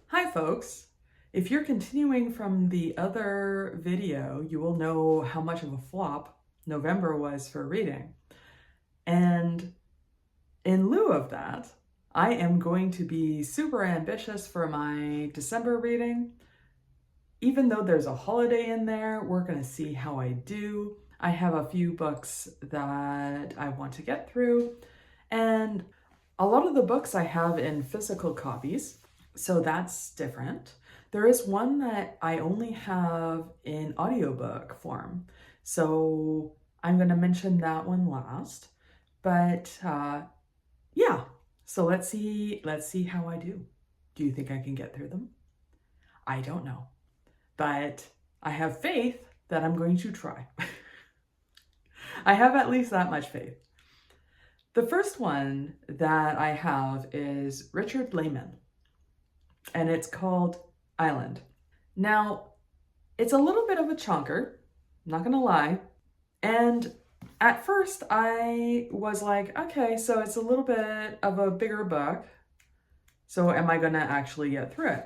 Hi folks! If you're continuing from the other video, you will know how much of a flop November was for reading. And in lieu of that, I am going to be super ambitious for my December reading. Even though there's a holiday in there, we're going to see how I do. I have a few books that I want to get through, and a lot of the books I have in physical copies, so that's different. There is one that I only have in audiobook form, so I'm going to mention that one last. But yeah, so let's see how I do. Do you think I can get through them? I don't know, but I have faith that I'm going to try. I have at least that much faith. The first one that I have is Richard Lehman, and it's called Island. Now, it's a little bit of a chonker, not gonna lie, and at first I was like, okay, so it's a little bit of a bigger book, so am I gonna actually get through it?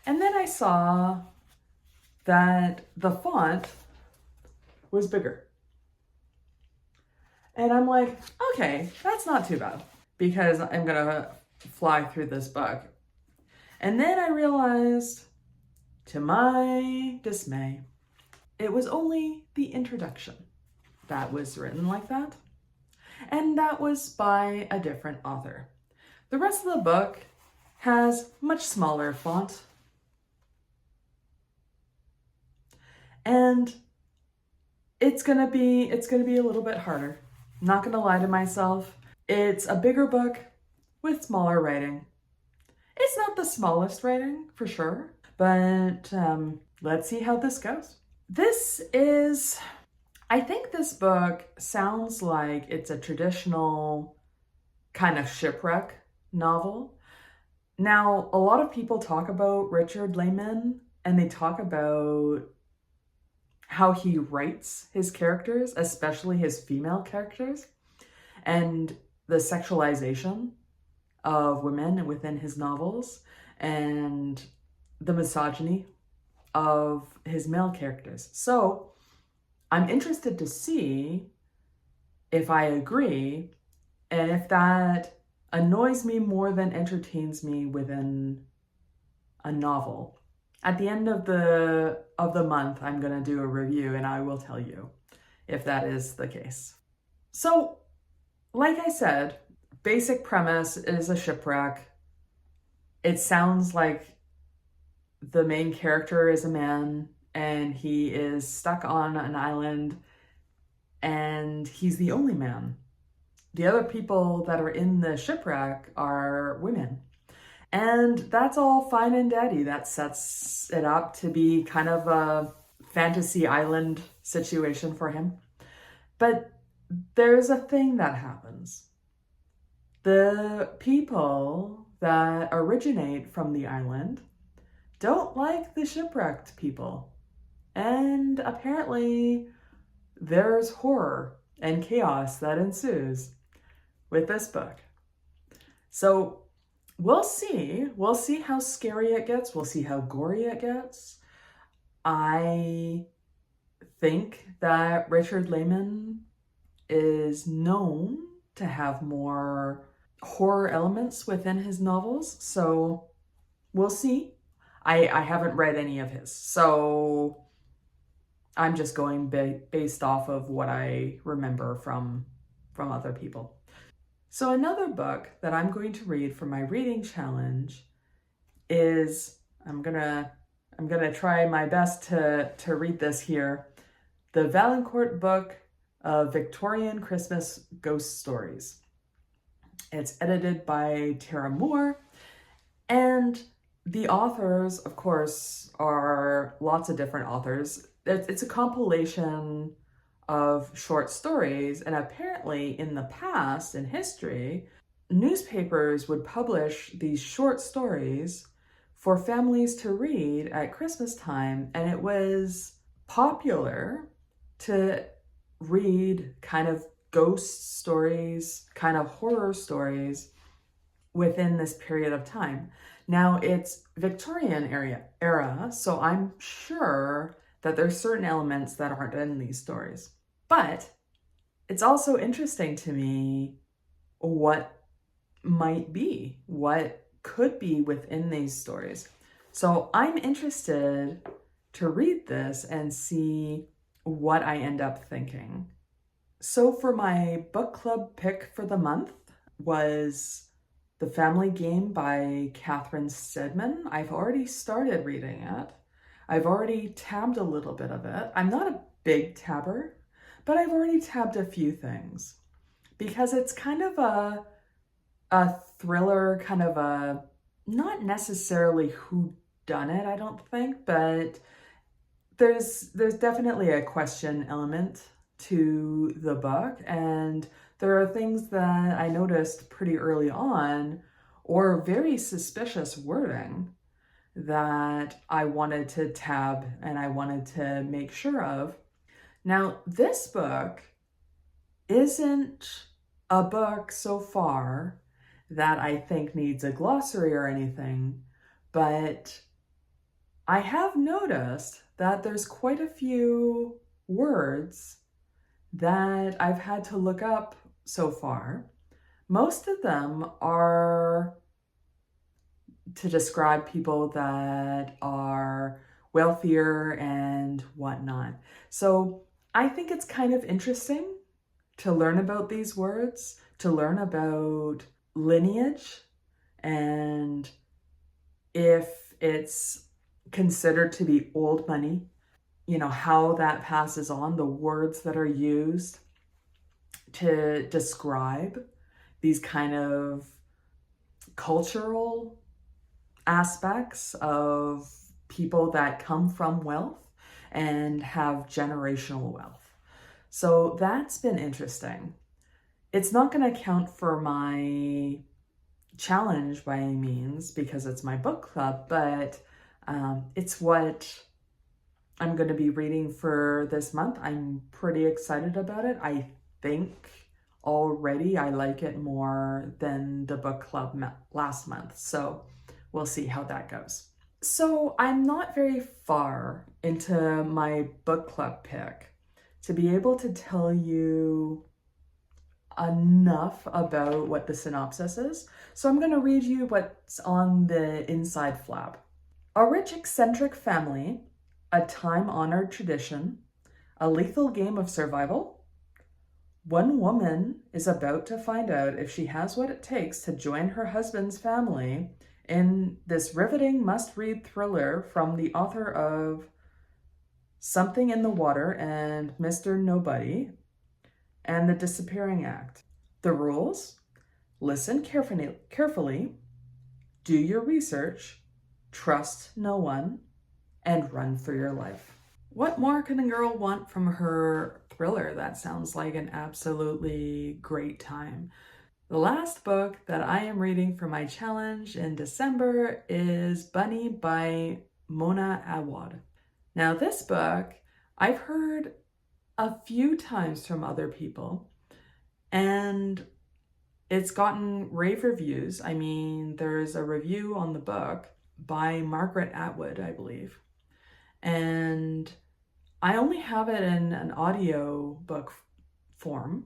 And then I saw that the font was bigger. And I'm like, okay, that's not too bad because I'm gonna fly through this book. And then I realized, to my dismay, it was only the introduction that was written like that. And that was by a different author. The rest of the book has much smaller font. And it's gonna be a little bit harder. Not gonna lie to myself. It's a bigger book with smaller writing. It's not the smallest writing, for sure, but let's see how this goes. I think this book sounds like it's a traditional kind of shipwreck novel. Now, a lot of people talk about Richard Lehman, and they talk about how he writes his characters, especially his female characters, and the sexualization of women within his novels, and the misogyny of his male characters. So I'm interested to see if I agree and if that annoys me more than entertains me within a novel. At the end of the month, I'm going to do a review and I will tell you if that is the case. So, like I said, basic premise is a shipwreck. It sounds like the main character is a man and he is stuck on an island and he's the only man. The other people that are in the shipwreck are women. And that's all fine and dandy. That sets it up to be kind of a fantasy island situation for him. But there's a thing that happens. The people that originate from the island don't like the shipwrecked people. And apparently there's horror and chaos that ensues with this book. So we'll see how scary it gets. We'll see how gory it gets. I think that Richard Lehman is known to have more horror elements within his novels, so we'll see. I haven't read any of his, so I'm just going based off of what I remember from other people. So another book that I'm going to read for my reading challenge is, I'm gonna try my best to read this here, the Valancourt book of Victorian Christmas Ghost Stories. It's edited by Tara Moore, and the authors, of course, are lots of different authors. It's a compilation of short stories, and apparently in the past, in history, newspapers would publish these short stories for families to read at Christmas time, and it was popular to read kind of ghost stories, kind of horror stories within this period of time. Now it's Victorian era, so I'm sure that there's certain elements that aren't in these stories. But it's also interesting to me what might be, what could be within these stories. So I'm interested to read this and see what I end up thinking. So for my book club pick for the month was The Family Game by Catherine Stedman. I've already started reading it. I've already tabbed a little bit of it. I'm not a big tabber, but I've already tabbed a few things because it's kind of a thriller, kind of a, not necessarily whodunit, I don't think, but there's definitely a question element to the book, and there are things that I noticed pretty early on, or very suspicious wording, that I wanted to tab and I wanted to make sure of. Now, this book isn't a book so far that I think needs a glossary or anything, but I have noticed that there's quite a few words that I've had to look up so far. Most of them are to describe people that are wealthier and whatnot. So I think it's kind of interesting to learn about these words, to learn about lineage, and if it's considered to be old money, you know, how that passes on, the words that are used to describe these kind of cultural aspects of people that come from wealth and have generational wealth. So that's been interesting. It's not going to count for my challenge by any means because it's my book club, but it's what I'm going to be reading for this month. I'm pretty excited about it. I think already I like it more than the book club last month. So we'll see how that goes. So I'm not very far into my book club pick to be able to tell you enough about what the synopsis is. So I'm going to read you what's on the inside flap. A rich, eccentric family, a time-honored tradition, a lethal game of survival. One woman is about to find out if she has what it takes to join her husband's family in this riveting must-read thriller from the author of Something in the Water and Mr. Nobody and The Disappearing Act. The rules: listen carefully, do your research, trust no one, and run for your life. What more can a girl want from her thriller? That sounds like an absolutely great time. The last book that I am reading for my challenge in December is Bunny by Mona Awad. Now this book I've heard a few times from other people, and it's gotten rave reviews. I mean, there's a review on the book by Margaret Atwood, I believe. And I only have it in an audio book form.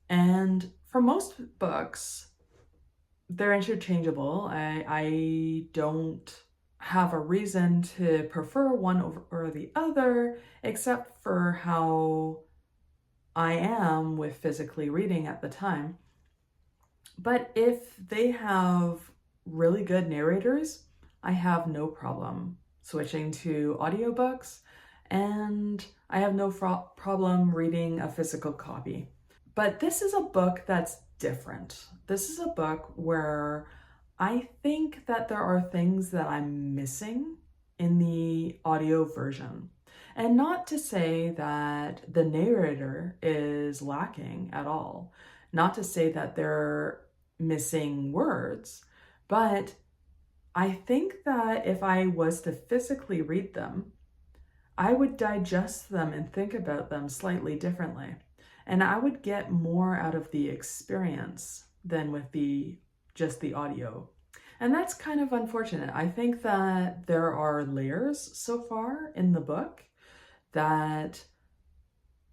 And for most books, they're interchangeable. I don't have a reason to prefer one over the other, except for how I am with physically reading at the time. But if they have really good narrators, I have no problem switching to audiobooks, and I have no problem reading a physical copy. But this is a book that's different. This is a book where I think that there are things that I'm missing in the audio version. And not to say that the narrator is lacking at all. Not to say that they're missing words, but I think that if I was to physically read them, I would digest them and think about them slightly differently. And I would get more out of the experience than with just the audio. And that's kind of unfortunate. I think that there are layers so far in the book that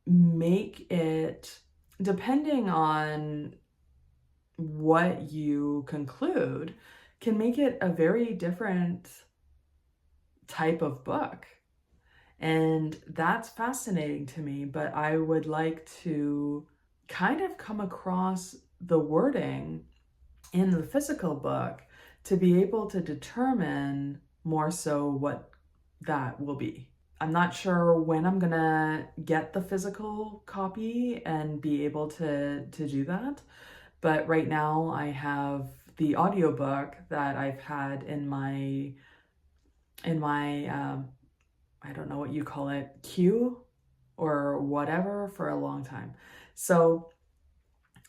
make it, depending on what you conclude, can make it a very different type of book. And that's fascinating to me, but I would like to kind of come across the wording in the physical book to be able to determine more so what that will be. I'm not sure when I'm gonna get the physical copy and be able to do that, but right now I have the audiobook that I've had in my I don't know what you call it, queue or whatever, for a long time. So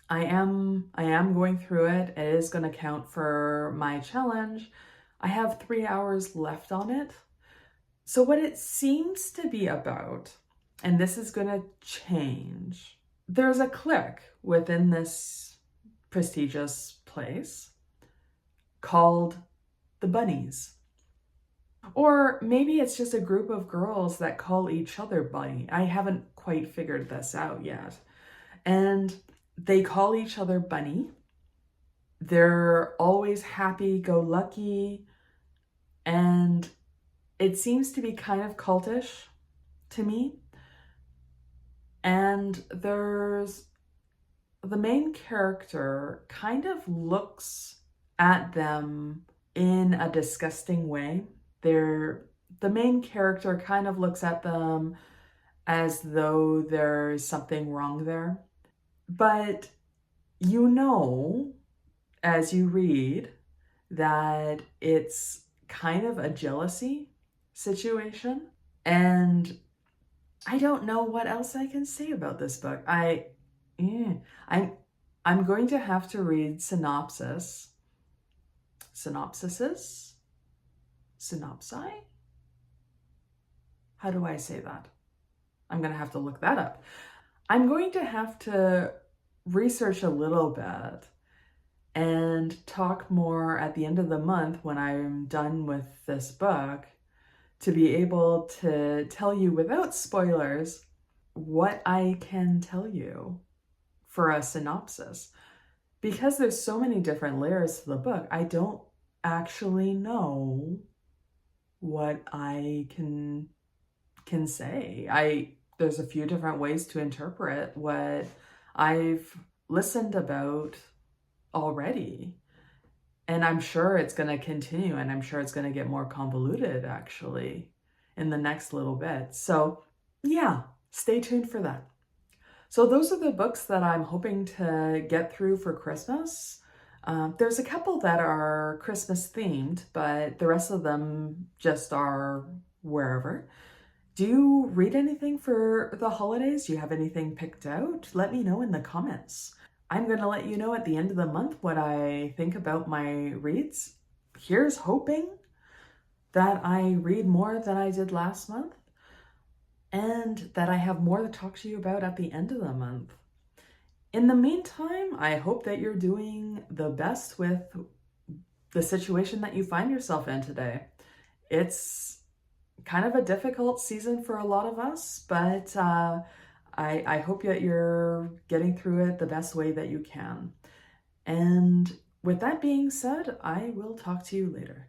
I am going through it. It is going to count for my challenge. I have 3 hours left on it. So what it seems to be about, and this is going to change, there's a clique within this prestigious place called the Bunnies. Or maybe it's just a group of girls that call each other Bunny. I haven't quite figured this out yet. And they call each other Bunny. They're always happy-go-lucky. And it seems to be kind of cultish to me. And there's the main character kind of looks at them in a disgusting way. The main character kind of looks at them as though there's something wrong there. But you know, as you read, that it's kind of a jealousy situation. And I don't know what else I can say about this book. I'm going to have to read synopsis. Synopsises? Synopsi? How do I say that? I'm going to have to look that up. I'm going to have to research a little bit and talk more at the end of the month when I'm done with this book to be able to tell you without spoilers what I can tell you for a synopsis. Because there's so many different layers to the book, I don't actually know what I can say. There's a few different ways to interpret what I've listened about already. And I'm sure it's going to continue, and I'm sure it's going to get more convoluted actually in the next little bit. So yeah, stay tuned for that. So those are the books that I'm hoping to get through for Christmas. There's a couple that are Christmas themed, but the rest of them just are wherever. Do you read anything for the holidays? Do you have anything picked out? Let me know in the comments. I'm going to let you know at the end of the month what I think about my reads. Here's hoping that I read more than I did last month and that I have more to talk to you about at the end of the month. In the meantime, I hope that you're doing the best with the situation that you find yourself in today. It's kind of a difficult season for a lot of us, but I hope that you're getting through it the best way that you can. And with that being said, I will talk to you later.